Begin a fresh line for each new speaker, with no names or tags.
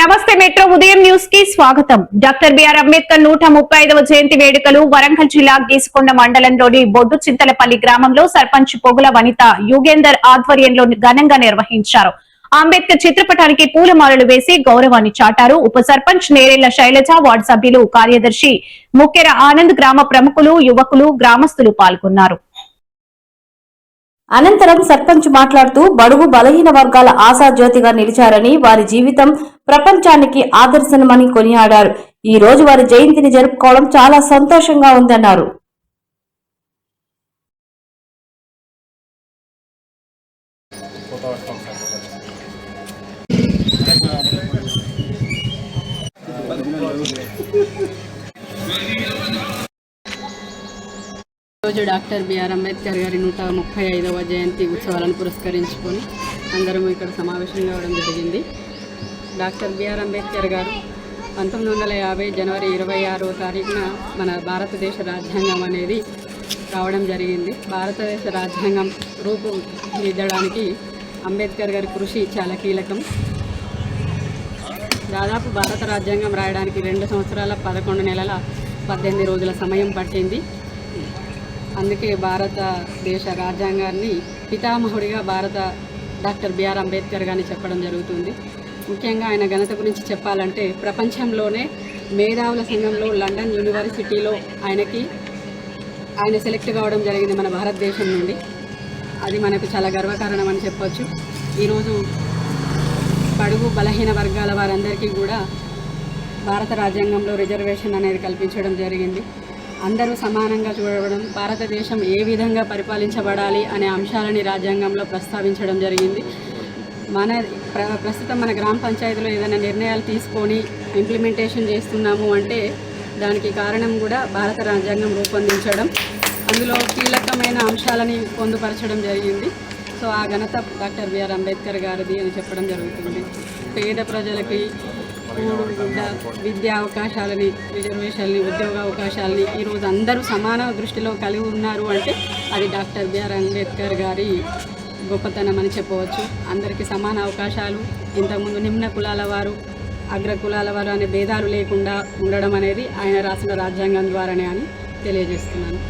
నమస్తే మెట్రో ఉదయం న్యూస్ కి స్వాగతం. డాక్టర్ బిఆర్ అంబేద్కర్ 135వ జయంతి వేడుకలు వరంగల్ జిల్లా గీసుకొండ మండలంలోని బొడ్డు చింతలపల్లి గ్రామంలో సర్పంచ్ పొగుల వనిత యుగేందర్ ఆధ్వర్యంలో ఘనంగా నిర్వహించారు. అంబేద్కర్ చిత్రపటానికి పూలమాలలు వేసి గౌరవాన్ని చాటారు. ఉప సర్పంచ్ నేరేళ్ల శైలజ, వార్డు సభ్యులు, కార్యదర్శి ముక్కెర ఆనంద్, గ్రామ ప్రముఖులు, యువకులు, గ్రామస్తులు పాల్గొన్నారు.
అనంతరం సర్పంచ్ మాట్లాడుతూ బడుగు బలహీన వర్గాల ఆశాజ్యోతిగా నిలిచారని, వారి జీవితం ప్రపంచానికి ఆదర్శనమని కొనియాడారు. ఈ రోజు వారి జయంతిని జరుపుకోవడం చాలా సంతోషంగా ఉందన్నారు.
రోజు డాక్టర్ బిఆర్ అంబేద్కర్ గారి 135వ జయంతి ఉత్సవాలను పురస్కరించుకొని అందరం ఇక్కడ సమావేశం కావడం జరిగింది. డాక్టర్ బిఆర్ అంబేద్కర్ గారు 1950 జనవరి 26వ తారీఖున మన భారతదేశ రాజ్యాంగం అనేది రావడం జరిగింది. భారతదేశ రాజ్యాంగం రూపుదిద్దడానికి అంబేద్కర్ గారి కృషి చాలా కీలకం. దాదాపు భారత రాజ్యాంగం రాయడానికి 2 సంవత్సరాల 11 నెలల 18 రోజుల సమయం పట్టింది. అందుకే భారతదేశ రాజ్యాంగాన్ని పితామహుడిగా డాక్టర్ బిఆర్ అంబేద్కర్ గారిని చెప్పడం జరుగుతుంది. ముఖ్యంగా ఆయన ఘనత గురించి చెప్పాలంటే ప్రపంచంలోనే మేధావుల సంఘంలో లండన్ యూనివర్సిటీలో ఆయన సెలెక్ట్ కావడం జరిగింది మన భారతదేశం నుండి. అది మనకు చాలా గర్వకారణం అని చెప్పొచ్చు. ఈరోజు బడుగు బలహీన వర్గాల వారందరికీ కూడా భారత రాజ్యాంగంలో రిజర్వేషన్ అనేది కల్పించడం జరిగింది. అందరూ సమానంగా చూడడం, భారతదేశం ఏ విధంగా పరిపాలించబడాలి అనే అంశాలని రాజ్యాంగంలో ప్రస్తావించడం జరిగింది. ప్రస్తుతం మన గ్రామ పంచాయతీలో ఏదైనా నిర్ణయాలు తీసుకొని ఇంప్లిమెంటేషన్ చేస్తున్నాము అంటే దానికి కారణం కూడా భారత రాజ్యాంగం రూపొందించడం, అందులో కీలకమైన అంశాలని పొందుపరచడం జరిగింది. సో ఆ ఘనత డాక్టర్ బిఆర్ అంబేద్కర్ గారిది అని చెప్పడం జరుగుతుంది. పేద ప్రజలకి విద్యా అవకాశాలని, రిజర్వేషన్ని, ఉద్యోగ అవకాశాలని ఈరోజు అందరూ సమాన దృష్టిలో కలిగి ఉన్నారు అంటే అది డాక్టర్ బిఆర్ అంబేద్కర్ గారి గొప్పతనం అని చెప్పవచ్చు. అందరికీ సమాన అవకాశాలు, ఇంతకుముందు నిమ్న కులాల వారు, అగ్ర కులాల వారు అనే భేదాలు లేకుండా ఉండడం అనేది ఆయన రాసిన రాజ్యాంగం ద్వారానే అని తెలియజేస్తున్నాను.